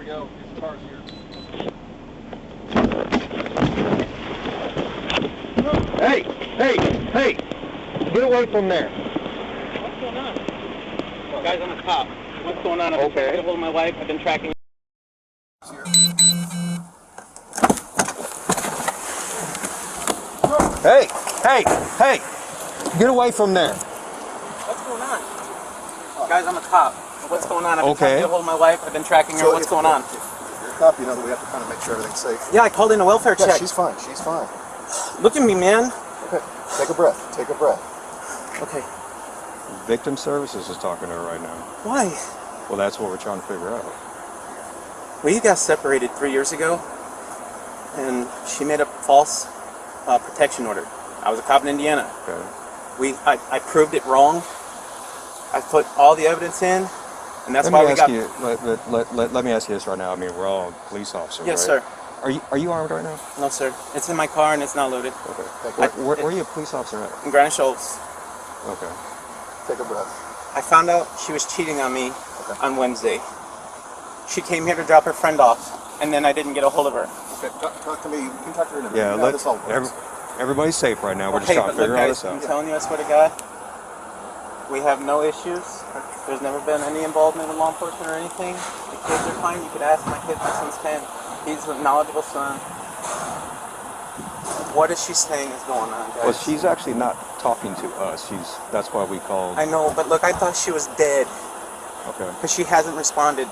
we go. His car's here. Hey! Hey! Hey! Get away from there. What's going on? Guys, I'm a cop. What's going on? I've been trying to get hold of my wife. I've been tracking. Hey! Hey! Hey! Get away from there. What's going on? Guys, I'm a cop. What's going on? I've been trying to Okay. get hold of my wife. I've been tracking her. What's going on? If you're a cop, you know that we have to kind of make sure everything's safe. Yeah, I called in a welfare Yeah, check. she's fine. She's fine. Look at me, man. Okay. Take a breath. Take a breath. Okay. Victim Services is talking to her right now. Why? Well, that's what we're trying to figure out. Well, you got separated 3 years ago, and she made a false protection order. I was a cop in Indiana. Okay. I proved it wrong. I put all the evidence in, and that's Let why me we ask got. you. Let me ask you this right now. I mean, we're all police officers, Yes, right? sir. Are you armed right now? No, sir. It's in my car and it's not loaded. Okay. Where are you a police officer at? In Granite Shoals. Okay. Take a breath. I found out she was cheating on me on Wednesday. She came here to drop her friend off, and then I didn't get a hold of her. Okay. Talk to me. You can talk to her in a minute. Yeah. You know how this all works. Everybody's safe right now. We're just Okay, trying but to figure look, all guys, this I'm out. telling you, I swear to God, we have no issues. There's never been any involvement with law enforcement or anything. The kids are fine. You could ask my kid. My son's 10. He's a knowledgeable son. What is she saying is going on, guys? Well, she's actually not talking to us. That's why we called. I know, but look, I thought she was dead Okay. because she hasn't responded.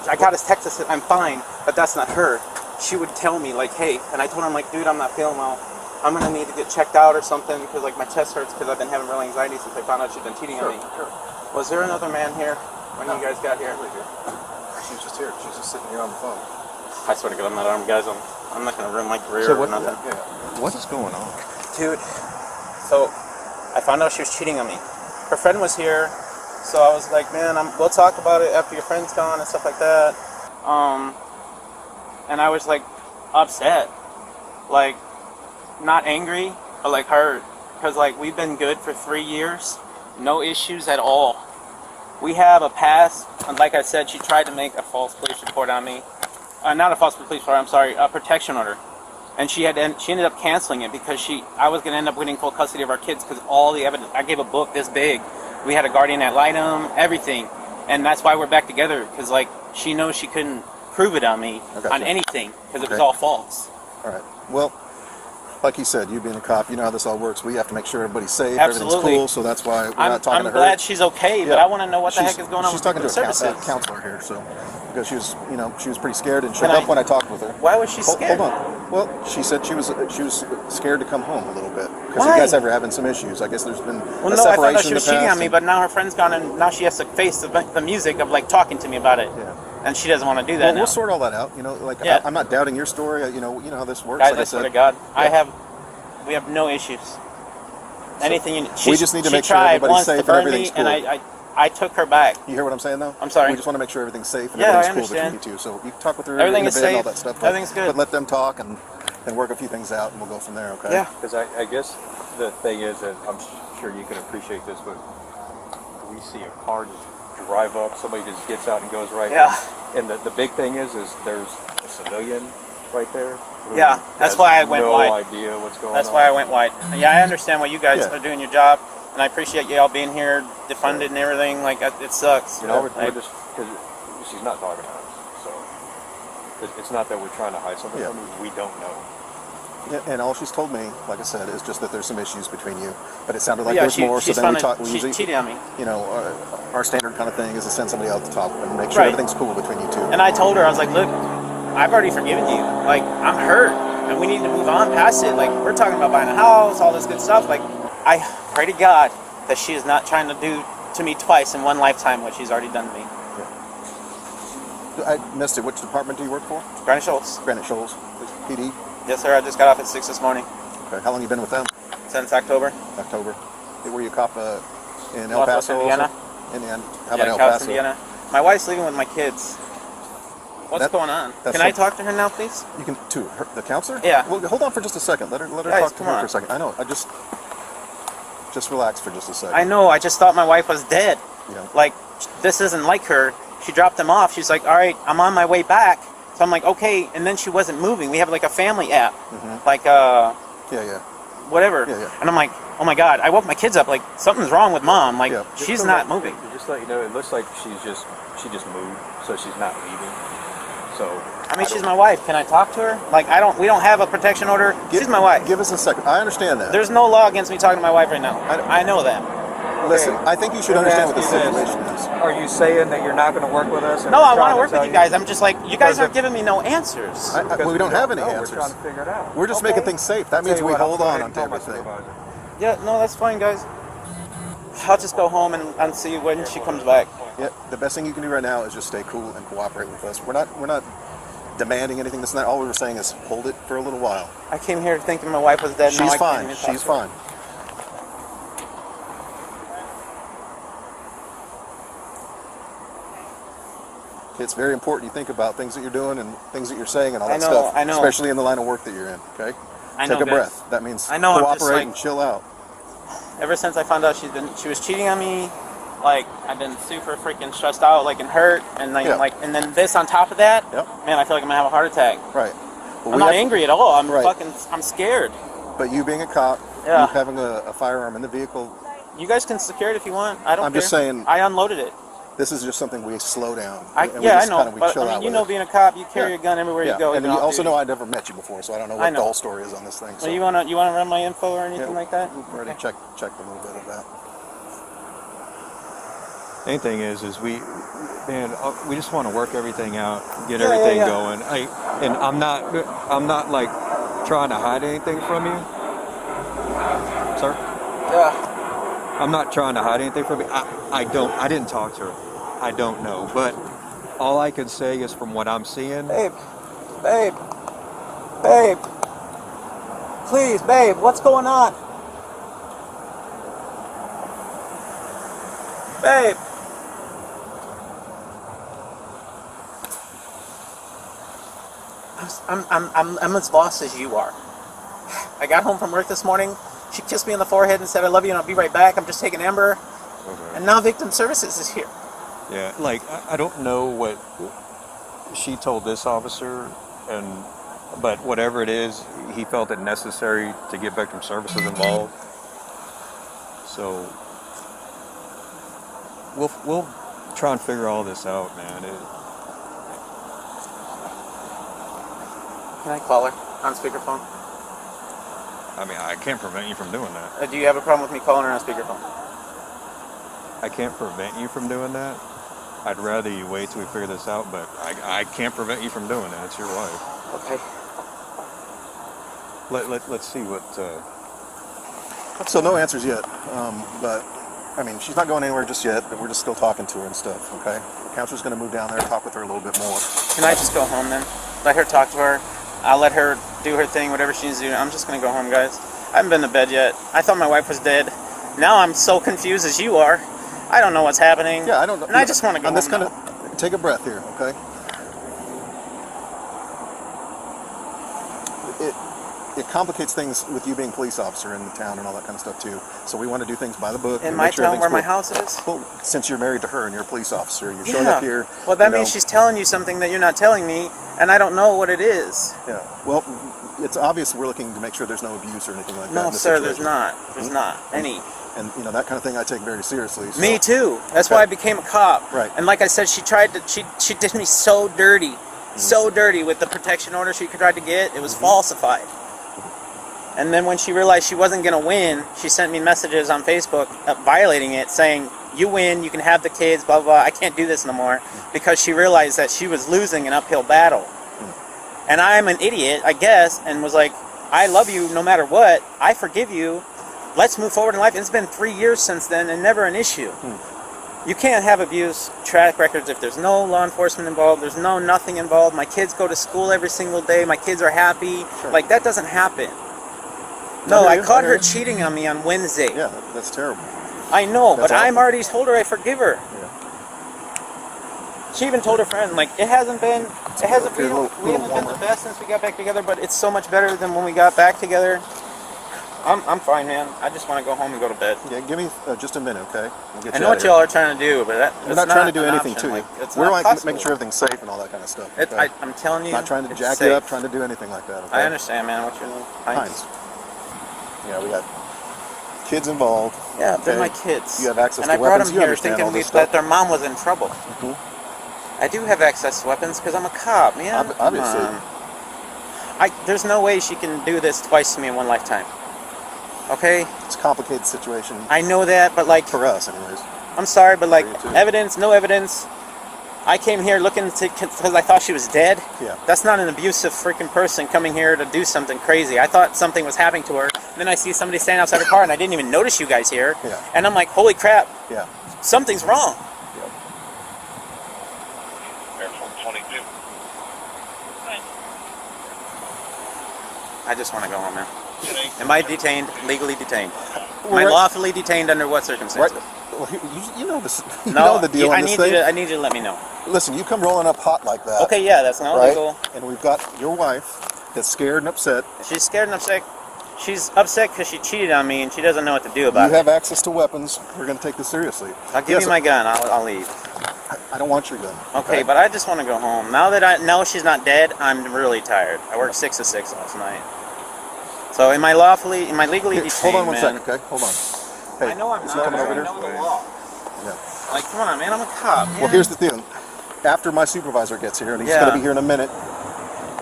I got his text that said, I'm fine, but that's not her. She would tell me, like, hey, and I told her, I'm like, dude, I'm not feeling well. I'm going to need to get checked out or something because, like, my chest hurts because I've been having real anxiety since I found out she'd been cheating on me. Sure. Was there another man here when you guys got here? She's just here. She's just sitting here on the phone. I swear to God, I'm not armed, guys. I'm not going to ruin my career So or what- nothing. Yeah. What is going on? Dude, so I found out she was cheating on me. Her friend was here, so I was like, man, we'll talk about it after your friend's gone and stuff like that. And I was like upset, like not angry, but like hurt, because like we've been good for 3 years, no issues at all. We have a past, and like I said, she tried to make a false police report on me. Not a false police report, I'm sorry, a protection order. And she ended up canceling it because I was going to end up winning full custody of our kids because all the evidence, I gave a book this big. We had a guardian ad litem, everything. And that's why we're back together, because like she knows she couldn't prove it on me on anything because it was all false. All right. Well, like you said, you being a cop, you know how this all works. We have to make sure everybody's safe, Absolutely. everything's cool, so that's why we're not talking to her. I'm glad she's okay, but I want to know what the heck is going on She's with talking to the a services. counselor here, so because she was pretty scared, and she Can left I- when I talked with her. Why was she scared? Hold on. Well, she said she was scared to come home a little bit because Why? you guys ever having some issues. I guess there's been Well, a no, I separation found out she in was the cheating on past, me, but now her friend's gone, and now she has to face the music of like talking to me about it. Yeah. And she doesn't want to do that Well, now. we'll sort all that out. You know, like Yeah. I'm not doubting your story. You know how this works. Guys, like I I swear said. to God, Yeah. we have no issues. Anything you We just need to she make sure tried everybody's once safe to and burn everything's me, cool. and I took her back. You hear what I'm saying, though? I'm sorry. We just want to make sure everything's safe and Yeah, I everything's cool understand. between you two. So you can talk with her Everything in a is bit and all safe. that stuff. Everything's good. But let them talk and work a few things out, and we'll go from there. Okay? Yeah. Because I guess the thing is that I'm sure you can appreciate this, but we see a car just drive up, somebody just gets out and goes right. Yeah. And the big thing is there's a civilian right there. Who Yeah, that's has why I went wide. No idea what's going on. That's why I went wide. Yeah, I understand why you guys Yeah. are doing your job, and I appreciate y'all being here, defunded and everything. Like it sucks. You know, we're Like, just because she's not talking to us, so it's not that we're trying to hide something Yeah. from you. We don't know. Yeah, and all she's told me, like I said, is just that there's some issues between you. But it sounded like yeah, there's more. So she's then we found talk. it- We she usually, cheated on me. you know, our standard kind of thing is to send somebody else to talk and make sure Right. everything's cool between you two. And I told her, I was like, look, I've already forgiven you. Like, I'm hurt, and we need to move on past it. Like, we're talking about buying a house, all this good stuff. Like, I pray to God that she is not trying to do to me twice in one lifetime what she's already done to me. I missed it. Which department do you work for? Granite Schultz. Granite Shoals, PD. Yes, sir. I just got off at 6 this morning. Okay. How long you been with them? Since October. October. Were you a cop in El Northwest Paso? Indiana. Also? Indiana. How about Yeah, El South Paso? Indiana. My wife's leaving with my kids. What's going on? that's Can I so- talk to her now, please? You can to her, the counselor? Yeah. Well, hold on for just a second. Let her Guys, talk to come her on. for a second. I know. I just relax for just a second. I know. I just thought my wife was dead. Yeah. Like, this isn't like her. She dropped them off. She's like, all right, I'm on my way back. So I'm like, okay. And then she wasn't moving. We have like a family app, like whatever. Yeah. And I'm like, oh my God, I woke my kids up. Like something's wrong with mom. Like she's not moving. Just to let you know, it looks like she just moved, so she's not leaving. So I mean, she's my wife. Can I talk to her? Like we don't have a protection order. She's my wife. Give us a second. I understand that. There's no law against me talking to my wife right now. I know that. Listen, I think you should understand what the situation is. Are you saying that you're not going to work with us? No, I want to work with you guys. I'm just like, you guys aren't giving me no answers. We don't have any answers. answers. We're trying to figure it out. We're just making things safe. That means we hold on to everything. Yeah, no, that's fine, guys. I'll just go home and see when she comes back. Yeah, the best thing you can do right now is just stay cool and cooperate with us. We're not demanding anything. That's not all we were saying is hold it for a little while. I came here thinking my wife was dead. She's fine. She's fine. It's very important you think about things that you're doing and things that you're saying and all that stuff. I know. Especially in the line of work that you're in, okay? Take a breath. That means cooperate and chill out. Ever since I found out she was cheating on me, like I've been super freaking stressed out, like and hurt, and and then this on top of that, man, I feel like I'm gonna have a heart attack. Right. Well, I'm not angry at all. I'm scared. But you being a cop, you having a firearm in the vehicle. You guys can secure it if you want. I don't care. I'm just saying. I unloaded it. This is just something we slow down. I know. But I mean, you know, being a cop, you carry a gun everywhere you go. And you also know I never met you before, so I don't know what the whole story is on this thing. So. Well, you wanna run my info or anything like that? We've already checked a little bit of that. Main thing is we just want to work everything out, get everything going. I'm not like trying to hide anything from you, sir. Yeah. I'm not trying to hide anything from you. I didn't talk to her. I don't know, but all I can say is from what I'm seeing. Babe, please, babe, what's going on? Babe. I'm as lost as you are. I got home from work this morning. She kissed me on the forehead and said, "I love you," and I'll be right back. I'm just taking Amber. Okay. And now Victim Services is here. Yeah, like I don't know what she told this officer, but whatever it is, he felt it necessary to get Victim Services involved. So we'll try and figure all this out, man. Can I call her on speakerphone? I mean, I can't prevent you from doing that. Do you have a problem with me calling her on speakerphone? I can't prevent you from doing that. I'd rather you wait till we figure this out, but I can't prevent you from doing that. It's your wife. Okay. Let's see what... So no answers yet, but I mean, she's not going anywhere just yet, but we're just still talking to her and stuff, okay? The counselor's going to move down there, talk with her a little bit more. Can I just go home then? Let her talk to her. I'll let her do her thing, whatever she needs to do. I'm just going to go home, guys. I haven't been to bed yet. I thought my wife was dead. Now I'm so confused as you are. I don't know what's happening. Yeah, I don't know. And I just want to go home now. Take a breath here, okay? It complicates things with you being a police officer in the town and all that kind of stuff too. So we want to do things by the book. In my town where my house is? Well, since you're married to her and you're a police officer, you're showing up here. Well, that means she's telling you something that you're not telling me, and I don't know what it is. Yeah. Well, it's obvious we're looking to make sure there's no abuse or anything like that. No, sir, there's not. There's not any. And you know, that kind of thing I take very seriously. So. Me too. That's why I became a cop. Right. And like I said, she did me so dirty, so dirty with the protection order she tried to get. It was falsified. And then when she realized she wasn't going to win, she sent me messages on Facebook violating it, saying, "You win, you can have the kids, blah, blah, blah. I can't do this no more," because she realized that she was losing an uphill battle. And I'm an idiot, I guess, and was like, "I love you no matter what. I forgive you. Let's move forward in life." And it's been 3 years since then and never an issue. You can't have abuse track records if there's no law enforcement involved. There's nothing involved. My kids go to school every single day. My kids are happy. Sure. Like, that doesn't happen. No, I caught her cheating on me on Wednesday. Yeah, that's terrible. I know, but That's I'm awful. already told her I forgive her. Yeah. She even told her friend, like, we haven't been the warmer. best since we got back together, but it's so much better than when we got back together. I'm fine, man. I just want to go home and go to bed. Yeah, give me just a minute, okay? We'll get I you know out what of here. y'all are trying to do, but We're not trying to do an anything option. to you. Like, it's We're not like possible. making sure everything's safe and all that kind of stuff. It, Okay? I'm telling you, Not trying to it's jack safe. you up, trying to do anything like that. Okay? I understand, man. What's your name? Hines. Yeah, we got kids involved. Yeah, they're okay? my kids. You have access and to I brought weapons. them You here understand thinking all this that stuff. their mom was in trouble. Mm-hmm. I do have access to weapons because I'm a cop, man. Obviously. Come on. There's no way she can do this twice to me in one lifetime. Okay? It's a complicated situation. I know that, but like, for us, anyways. I'm sorry, but like, For you too. evidence, no evidence. I came here looking to, because I thought she was dead. Yeah. That's not an abusive freaking person coming here to do something crazy. I thought something was happening to her. Then I see somebody standing outside her car, and I didn't even notice you guys here. Yeah. And I'm like, holy crap, Yeah. something's wrong. Yep. Airport 22. I just want to go home, man. Am I detained, legally detained? Am Well, I right- lawfully detained under what Right. circumstances? Well, you know this. You No, know the deal on I this need thing. I need you to let me know. Listen, you come rolling up hot like that. Okay, yeah, that's not Right? legal. And we've got your wife that's scared and upset. She's scared and upset. She's upset because she cheated on me and she doesn't know what to do about You it. have access to weapons. We're going to take this seriously. I'll give Yes, you my gun. I'll leave. I don't want your gun. Okay, but I just want to go home. Now that I know she's not dead, I'm really tired. I worked 6 to 6 last night. So am I legally Here, detained, hold on one man? second, okay? Hold on. Hey, I know I'm is he not. coming I over here? know the law. Yeah. Like, come on, man. I'm a cop. Well, here's the deal. After my supervisor gets here, and he's Yeah. going to be here in a minute,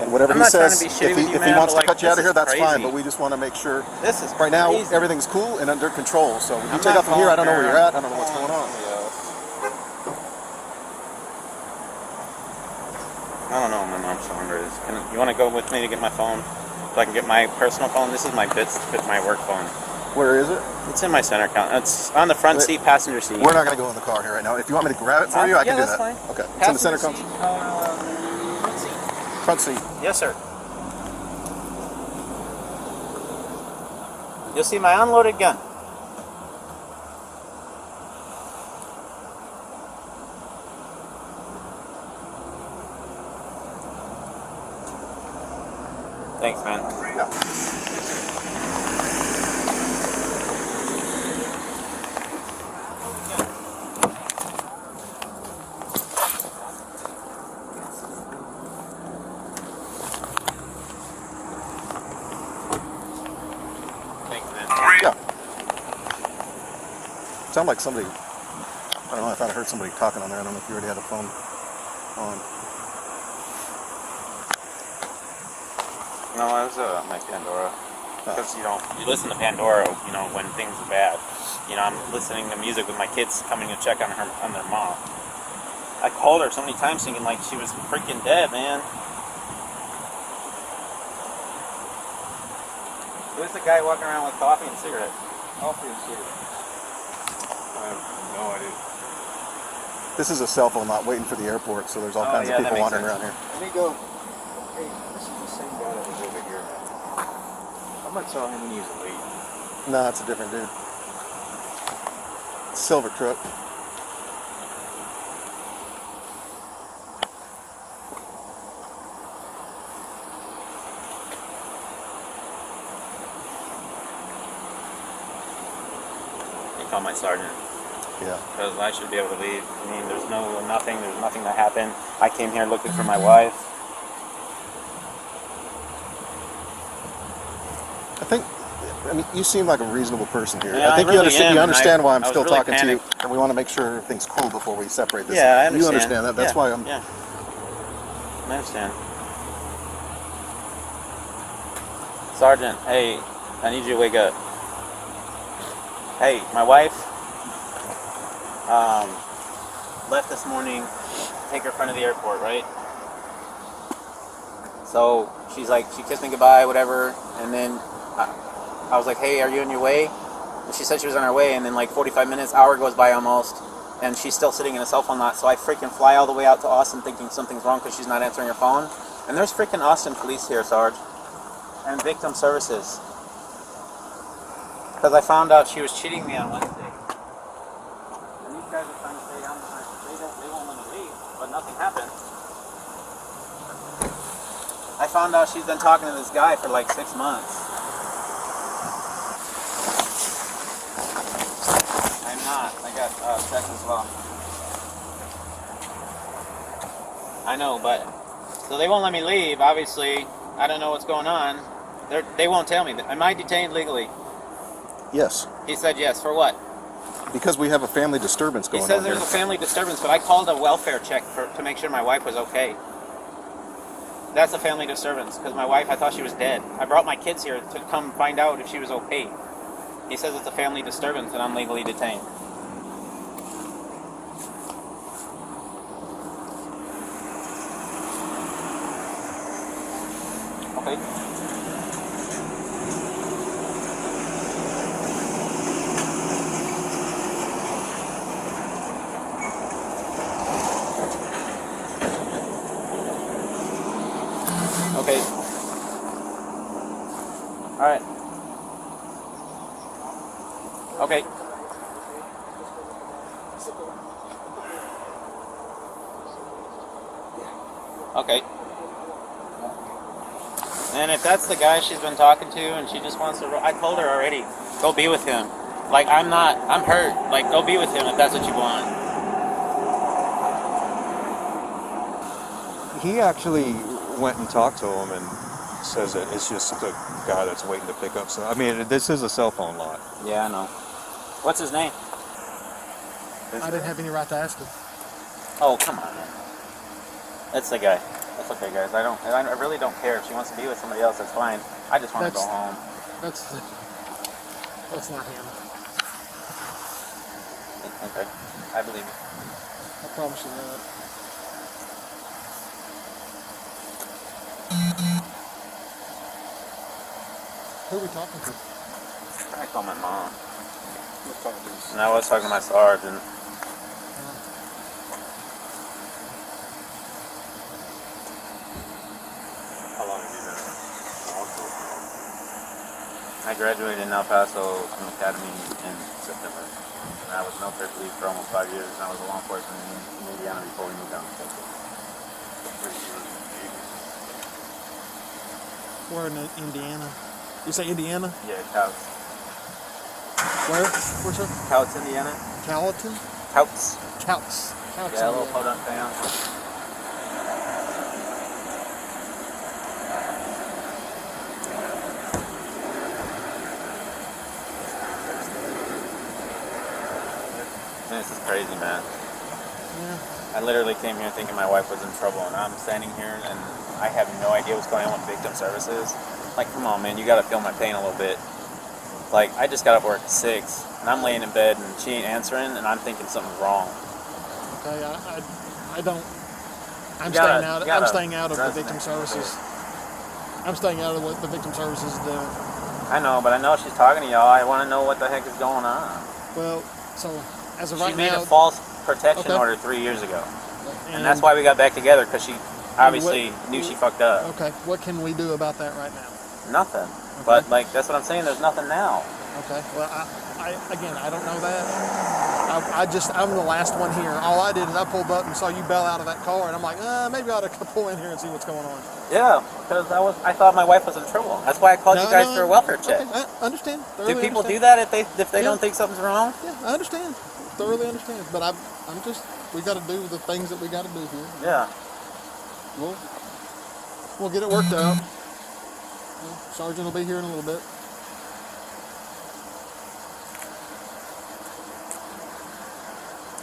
and whatever I'm he not trying says, to be shitty if with he, you, if he man, wants but, to like, cut you out of this here, is that's fine. crazy. But we just want to make sure This is right now crazy. everything's cool and under control. So when you I'm take not off from here, I don't know where going you're there. at. I don't know what's going on. I don't know, man. I'm so hungry. You want to go with me to get my phone? So I can get my personal phone? This is my my work phone. Where is it? It's in my center count. It's on the front seat, passenger seat. We're not going to go in the car here right now. If you want me to grab it for you, I can do that's that. fine. Okay. It's in the center Passenger console. seat, front seat. Front seat. Yes, sir. You'll see my unloaded gun. Thanks, man. Yeah. Thanks, man. Yeah. Sound like somebody. I don't know. I thought I heard somebody talking on there. I don't know if you already had a phone on. No, I was my Pandora. Because, you listen to Pandora, when things are bad. I'm listening to music with my kids coming to check on their mom. I called her so many times thinking like she was freaking dead, man. Who's the guy walking around with coffee and cigarettes? Coffee and cigarettes. I have no idea. This is a cell phone lot waiting for the airport, so there's all kinds yeah, of that people makes wandering sense. around here. Let me go. Hey, this is the same guy that was over here. I'm gonna tell him when he's late. No, it's a different dude. Silver truck. They call my sergeant. Yeah. Because I should be able to leave. I mean, there's nothing that happened. I came here looking for my wife. I mean, you seem like a reasonable person here. Yeah, I think I really you am, understand and why I'm I was still really talking to you, panicked. and we want to make sure everything's cool before we separate this. Yeah, I understand. You understand that? That's Yeah, why I'm. Yeah. I understand. Sergeant, hey, I need you to wake up. Hey, my wife left this morning to take her friend to the airport, right? So she's like, she kissed me goodbye, whatever, and then I was like, hey, are you on your way? And she said she was on her way, and then like 45 minutes, hour goes by almost, and she's still sitting in a cell phone lot, so I freaking fly all the way out to Austin thinking something's wrong because she's not answering her phone. And there's freaking Austin police here, Sarge, and victim services. Because I found out she was cheating me on Wednesday. And these guys are trying to say they won't let me leave, but nothing happened. I found out she's been talking to this guy for like 6 months. not. I got sex as well. I know, but so they won't let me leave. Obviously, I don't know what's going on. They won't tell me. Am I detained legally? Yes. He said yes. For what? Because we have a family disturbance He going says on there's here. a family disturbance, but I called a welfare check to make sure my wife was okay. That's a family disturbance because my wife, I thought she was dead. I brought my kids here to come find out if she was okay. He says it's a family disturbance and I'm legally detained. Okay. Okay. All right. Okay. Okay. And if that's the guy she's been talking to and she just wants to, I told her already, go be with him. Like, I'm hurt. Like, go be with him if that's what you want. He actually went and talked to him and says that it's just the guy that's waiting to pick up. So I mean, this is a cell phone lot. Yeah, I know. What's his name? I didn't have any right to ask him. Oh, come on, man. That's the guy. That's okay, guys. I really don't care. If she wants to be with somebody else, that's fine. I just want to go home. That's not him. Okay. I believe you. I promise you that. Who are we talking to? I call my mom. Let's talk to this. And I was talking to my sergeant. How long have you been in I graduated in El Paso from Academy in September. And I was military police for almost 5 years, and I was a law enforcement in Indiana before we moved down to Texas. We're in Indiana. You say Indiana? Yeah, Couts. Where? Where's it? Couts, Indiana? Gallatin? Couts. Couts. Couts. Yeah, a little Indiana. podunk town. This is crazy, man. Yeah. I literally came here thinking my wife was in trouble, and I'm standing here and I have no idea what's going on with victim services. Like, come on, man, you gotta feel my pain a little bit. Like, I just got up work at 6, and I'm laying in bed, and she ain't answering, and I'm thinking something's wrong. Okay, I don't. I'm staying out of the victim services. I'm staying out of what the victim services do. I know, but I know she's talking to y'all. I want to know what the heck is going on. Well, so as of She right made now, a false protection Okay. order 3 years ago, and that's why we got back together, because she obviously knew she fucked up. Okay, what can we do about that right now? Nothing. But, like, that's what I'm saying. There's nothing now. Okay. Well, I don't know that. I'm the last one here. All I did is I pulled up and saw you bail out of that car, and I'm like, maybe I ought to pull in here and see what's going on. Yeah, because I thought my wife was in trouble. That's why I called you guys for a welfare check. Okay, I understand. Do people do that if they don't think something's wrong? Yeah, I understand. Thoroughly understand. But we got to do the things that we got to do here. Yeah. We'll get it worked out. Sergeant will be here in a little bit.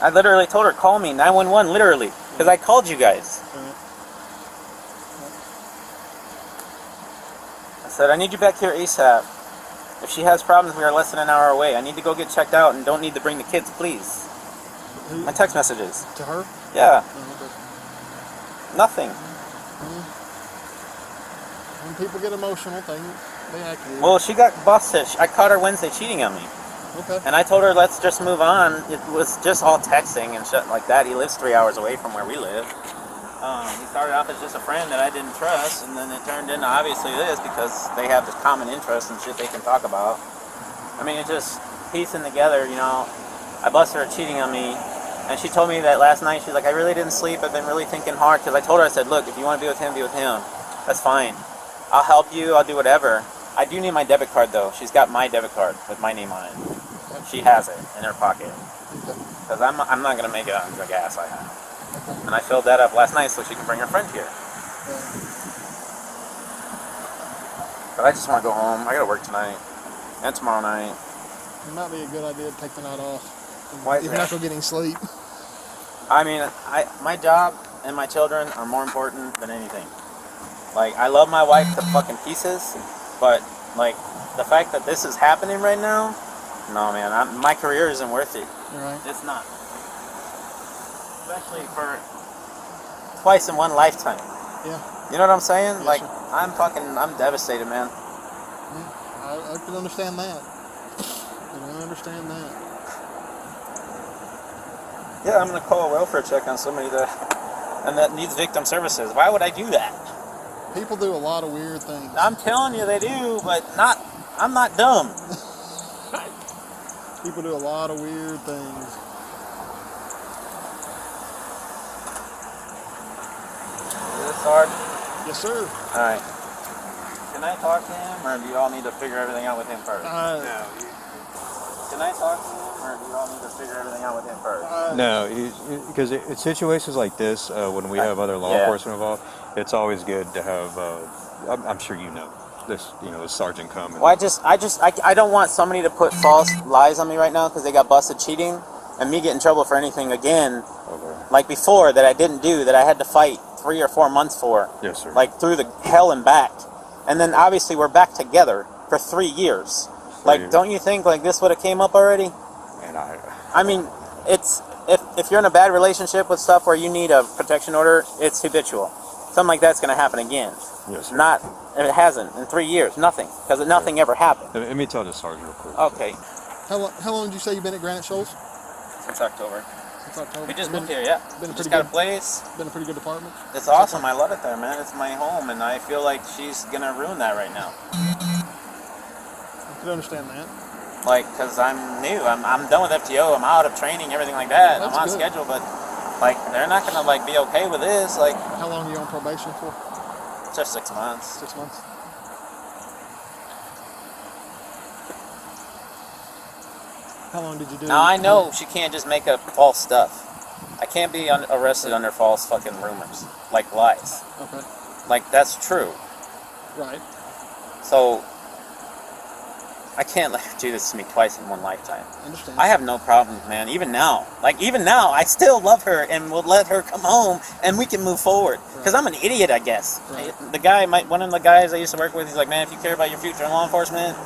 I literally told her, call me, 911, literally, because I called you guys. I said, I need you back here ASAP. If she has problems, we are less than an hour away. I need to go get checked out and don't need to bring the kids, please. My text messages. To her? Yeah. Oh, okay. Nothing. When people get emotional, they act weird. Well, she got busted. I caught her Wednesday cheating on me. Okay. And I told her, let's just move on. It was just all texting and shit like that. He lives 3 hours away from where we live. He started off as just a friend that I didn't trust, and then it turned into obviously this because they have this common interest and shit they can talk about. I mean, it's just piecing together, you know. I busted her cheating on me, and she told me that last night. She's like, I really didn't sleep. I've been really thinking hard, because I told her, I said, look, if you want to be with him, be with him. That's fine. I'll help you. I'll do whatever. I do need my debit card, though. She's got my debit card with my name on it. She has it in her pocket. Okay. Because I'm not going to make it on the gas I have. And I filled that up last night so she can bring her friend here. But I just want to go home. I got to work tonight and tomorrow night. It might be a good idea to take the night off. Why is If you're that? not going to get any sleep. I mean, my job and my children are more important than anything. Like, I love my wife to fucking pieces, but, like, the fact that this is happening right now, no, man, my career isn't worth it. Right. It's not. Especially for twice in one lifetime. Yeah. You know what I'm saying? Yes, Like, sir. I'm devastated, man. I can understand that. I understand that. Yeah, I'm gonna call a welfare check on somebody that needs victim services. Why would I do that? People do a lot of weird things. I'm telling you they do, but I'm not dumb. People do a lot of weird things. Is this hard? Yes, sir. Alright. Can I talk to him, or do you all need to figure everything out with him first? Can I talk to him, or do you all need to figure everything out with him first? No, because in situations like this, when we have other law Yeah. enforcement involved, it's always good to have. I'm sure you know this. You know, a sergeant come. And, Well, I don't want somebody to put false lies on me right now because they got busted cheating, and me get in trouble for anything again, Okay. like before, that I didn't do, that I had to fight 3 or 4 months for. Yes, sir. Like through the hell and back. And then obviously we're back together for 3 years. Like, years. don't you think like this would have came up already? And I mean, it's if you're in a bad relationship with stuff where you need a protection order, it's habitual. Something like that's going to happen again. Yes, sir. Not, it hasn't in 3 years, nothing, because nothing ever happened. Let me tell the sergeant real quick. Okay, How long did you say you've been at Granite Shoals? since October. Since October. We just Been- got here, yeah. been a Just pretty got a good- place. Been a pretty good department. It's awesome. I love it there, man. It's my home, and I feel like she's gonna ruin that right now. I can understand that. Like, cause I'm new. I'm done with FTO. I'm out of training, everything like that. That's I'm on good. schedule, but like they're not gonna like be okay with this. Like, How long are you on probation for? just 6 months. 6 months. How long did you do? Now I know she can't just make up false stuff. I can't be arrested under false fucking rumors, like lies. Okay. Like that's true. Right. So I can't let her do this to me twice in one lifetime. Understand. I have no problems, man. Even now, I still love her and will let her come home and we can move forward. Because I'm an idiot, I guess. Right. The guy, one of the guys I used to work with, he's like, man, if you care about your future in law enforcement,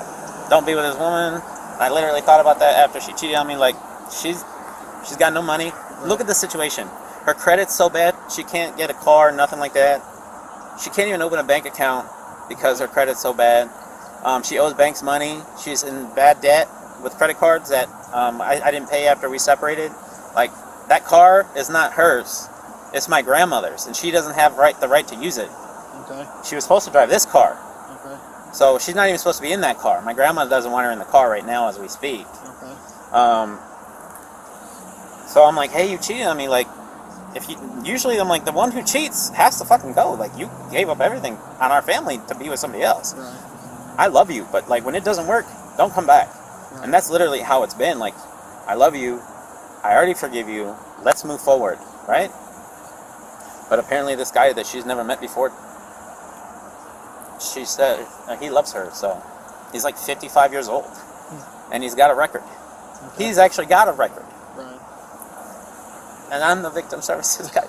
don't be with this woman. I literally thought about that after she cheated on me. Like, she's got no money. Right. Look at the situation. Her credit's so bad, she can't get a car, nothing like that. She can't even open a bank account because her credit's so bad. She owes banks money. She's in bad debt with credit cards that I didn't pay after we separated. Like, that car is not hers. It's my grandmother's, and she doesn't have the right to use it. Okay. She was supposed to drive this car. Okay. So she's not even supposed to be in that car. My grandma doesn't want her in the car right now as we speak. Okay. So I'm like, hey, you cheated on me. Like, usually I'm like, the one who cheats has to fucking go. Like, you gave up everything on our family to be with somebody else. Right. I love you, but like when it doesn't work, don't come back. Right. And that's literally how it's been. Like, I love you. I already forgive you. Let's move forward, right? But apparently this guy that she's never met before, she said he loves her. So he's like 55 years old, and he's got a record. Okay. He's actually got a record. Right. And I'm the victim services guy.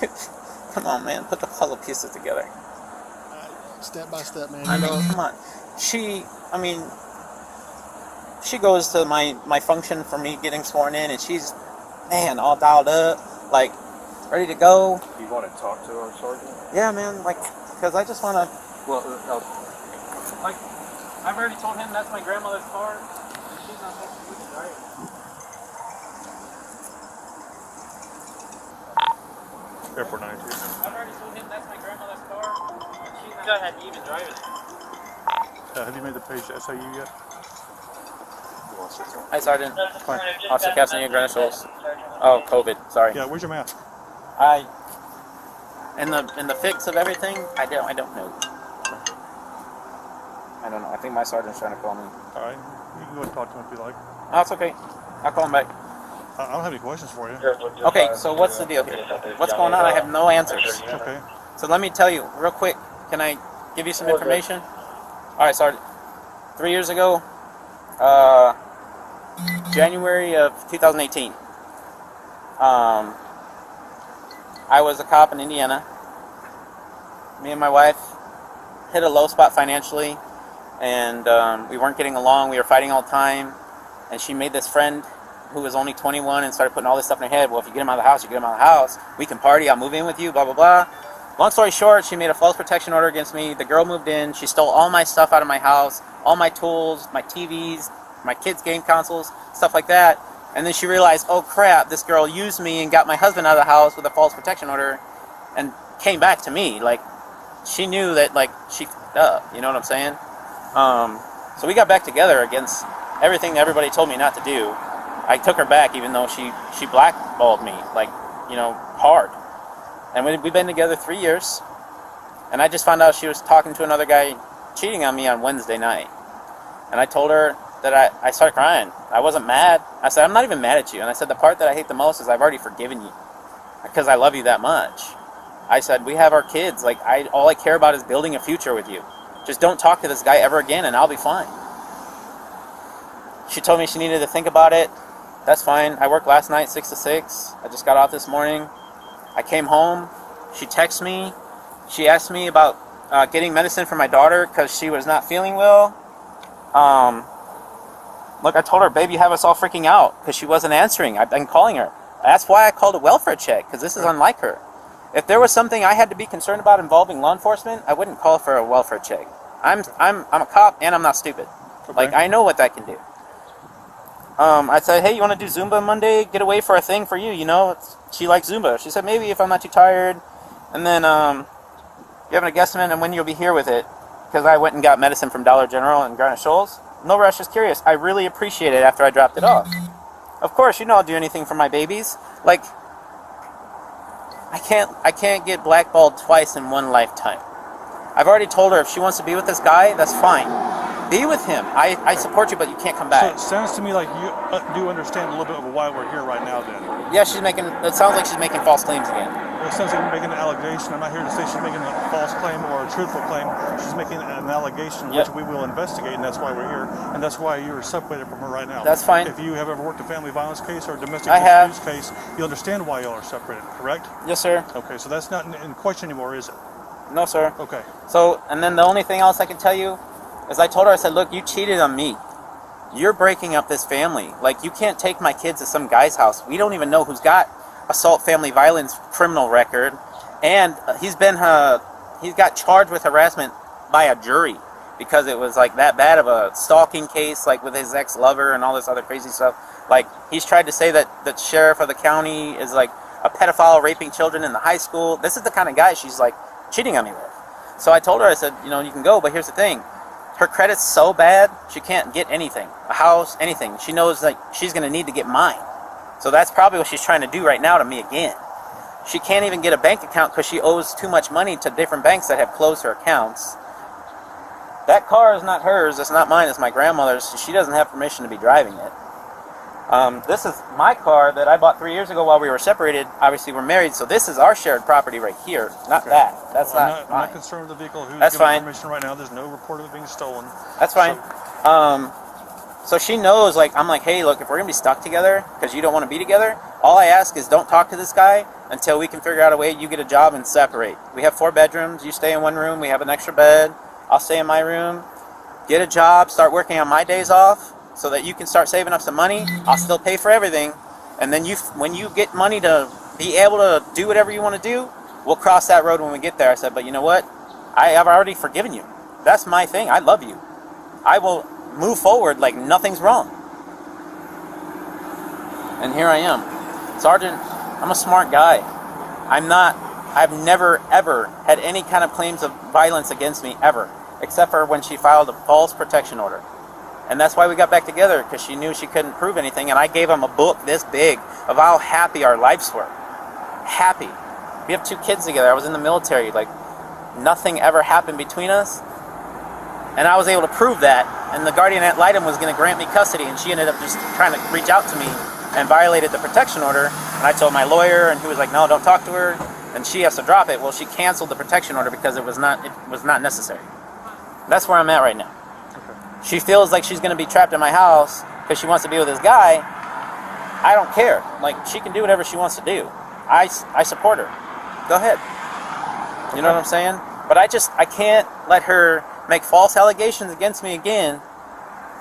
Dude, come on, man. Put the puzzle pieces together. Step by step, man. I You mean, know, come on. She goes to my function for me getting sworn in, and she's, man, all dialed up, like, ready to go. You want to talk to our sergeant? Yeah, man, like, because I just want to, Well, like, I've already told him that's my grandmother's car. She's not supposed to use it, right? Airport 92. I've already told him that's my grandmother's car. She's not going to even drive it. Have you made the page to SIU yet? Hi, Sergeant. Officer Castaneda Threatens. Oh, COVID. Sorry. Yeah, where's your mask? In the fix of everything, I don't know. I don't know. I think my sergeant's trying to call me. All right. You can go and talk to him if you like. Oh, it's okay. I'll call him back. I don't have any questions for you. Okay, so what's the deal here? What's going on? I have no answers. Okay. So let me tell you real quick. Can I give you some information? All right, Sergeant. 3 years ago, January of 2018, I was a cop in Indiana. Me and my wife hit a low spot financially, and we weren't getting along. We were fighting all the time, and she made this friend who was only 21 and started putting all this stuff in her head. Well, if you get him out of the house, you get him out of the house. We can party. I'll move in with you, blah, blah, blah. Long story short, she made a false protection order against me. The girl moved in. She stole all my stuff out of my house, all my tools, my TVs, my kids' game consoles, stuff like that. And then she realized, oh crap, this girl used me and got my husband out of the house with a false protection order and came back to me. Like, she knew that, like, she f***ed up. You know what I'm saying? So we got back together against everything that everybody told me not to do. I took her back even though she blackballed me, like, you know, hard. And we've been together 3 years. And I just found out she was talking to another guy cheating on me on Wednesday night. And I told her that I started crying. I wasn't mad. I said, I'm not even mad at you. And I said, the part that I hate the most is I've already forgiven you because I love you that much. I said, we have our kids. Like, all I care about is building a future with you. Just don't talk to this guy ever again and I'll be fine. She told me she needed to think about it. That's fine. I worked last night 6 to 6. I just got off this morning. I came home. She texted me. She asked me about getting medicine for my daughter because she was not feeling well. Look, I told her, babe, you have us all freaking out because she wasn't answering. I've been calling her. That's why I called a welfare check, because this is unlike her. If there was something I had to be concerned about involving law enforcement, I wouldn't call for a welfare check. I'm a cop and I'm not stupid. Okay. Like, I know what that can do. I said, hey, you want to do Zumba Monday? Get away for a thing for you, you know? She likes Zumba. She said, maybe if I'm not too tired. And then, you have an guesstimate on when you'll be here with it? Because I went and got medicine from Dollar General in Garnet Shoals. No rush, just curious. I really appreciate it after I dropped it off. Of course, you know I'll do anything for my babies. Like, I can't get blackballed twice in one lifetime. I've already told her if she wants to be with this guy, that's fine. Be with him. I support you, but you can't come So back. it sounds to me like you do understand a little bit of why we're here right now then. Yeah, it sounds like she's making false claims again. Well, it sounds like you're making an allegation. I'm not here to say she's making a false claim or a truthful claim. She's making an allegation which we will investigate, and that's why we're here. And that's why you're separated from her right now. That's fine. If you have ever worked a family violence case or a domestic I have. abuse case, you understand why y'all are separated, correct? Yes, sir. Okay, so that's not in question anymore, is it? No, sir. Okay. So, and then the only thing else I can tell you is I told her, I said, look, you cheated on me. You're breaking up this family. Like, you can't take my kids to some guy's house. We don't even know who's got assault, family violence, criminal record. And he's got charged with harassment by a jury because it was like that bad of a stalking case, like with his ex-lover and all this other crazy stuff. Like, he's tried to say that the sheriff of the county is like a pedophile raping children in the high school. This is the kind of guy she's like cheating on me with. So I told her, I said, you know, you can go, but here's the thing. Her credit's so bad, she can't get anything. A house, anything. She knows like she's going to need to get mine. So that's probably what she's trying to do right now to me again. She can't even get a bank account because she owes too much money to different banks that have closed her accounts. That car is not hers. It's not mine. It's my grandmother's. She doesn't have permission to be driving it. This is my car that I bought 3 years ago while we were separated. Obviously, we're married, so this is our shared property right here, not that. That's Well, not I'm mine. not concerned with the vehicle. Who's That's giving fine. permission right now? There's no report of it being stolen. That's fine. So she knows, like, I'm like, hey, look, if we're going to be stuck together because you don't want to be together, all I ask is don't talk to this guy until we can figure out a way you get a job and separate. We have 4 bedrooms. You stay in one room. We have an extra bed. I'll stay in my room. Get a job. Start working on my days off so that you can start saving up some money. I'll still pay for everything. And then when you get money to be able to do whatever you want to do, we'll cross that road when we get there. I said, but you know what? I have already forgiven you. That's my thing. I love you. I will move forward like nothing's wrong. And here I am. Sergeant, I'm a smart guy. I've never, ever had any kind of claims of violence against me, ever. Except for when she filed a false protection order. And that's why we got back together, because she knew she couldn't prove anything. And I gave him a book this big of how happy our lives were. Happy. We have 2 kids together. I was in the military. Like, nothing ever happened between us. And I was able to prove that, and the guardian ad litem was going to grant me custody, and she ended up just trying to reach out to me and violated the protection order. And I told my lawyer, and he was like, no, don't talk to her, and she has to drop it. Well, she canceled the protection order because it was not necessary. That's where I'm at right now. Okay. She feels like she's going to be trapped in my house because she wants to be with this guy. I don't care. Like, she can do whatever she wants to do. I support her. Go ahead. You know what I'm saying? But I can't let her make false allegations against me again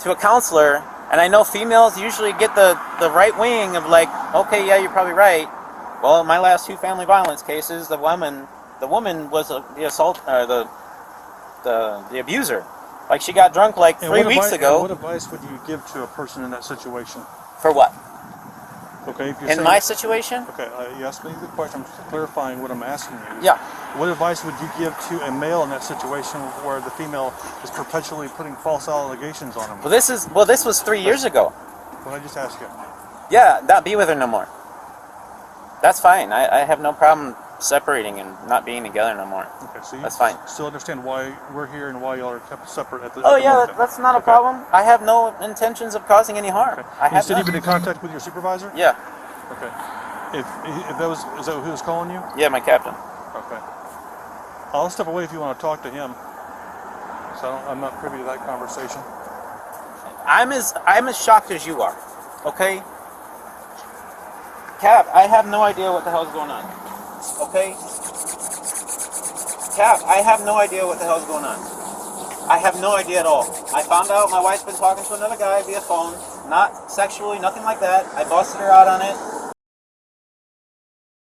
to a counselor. And I know females usually get the right wing of like, okay, yeah, you're probably right. Well, in my last 2 family violence cases, the woman was the assault, the abuser. Like, she got drunk like 3 weeks ago. What advice would you give to a person in that situation? For what? Okay, if you're In my situation? Okay, you asked me the question. I'm just clarifying what I'm asking you. Yeah. What advice would you give to a male in that situation where the female is perpetually putting false allegations on him? Well, this was 3 years ago. What I just asked you. Yeah, not be with her no more. That's fine. I have no problem separating and not being together no more. Okay, so you That's fine. still understand why we're here and why y'all are kept separate at the Oh at the yeah, moment. that's not a Okay. problem. I have no intentions of causing any harm. Okay. I You have said you've none. been in contact with your supervisor? Yeah, Okay. If that was, is that who was calling you? yeah, my captain. Okay. I'll step away if you want to talk to him. So I'm not privy to that conversation. I'm as shocked as you are. Okay, Cap, I have no idea what the hell's going on. Okay, Cap, I have no idea what the hell's going on. I have no idea at all. I found out my wife's been talking to another guy via phone, not sexually, nothing like that. I busted her out on it.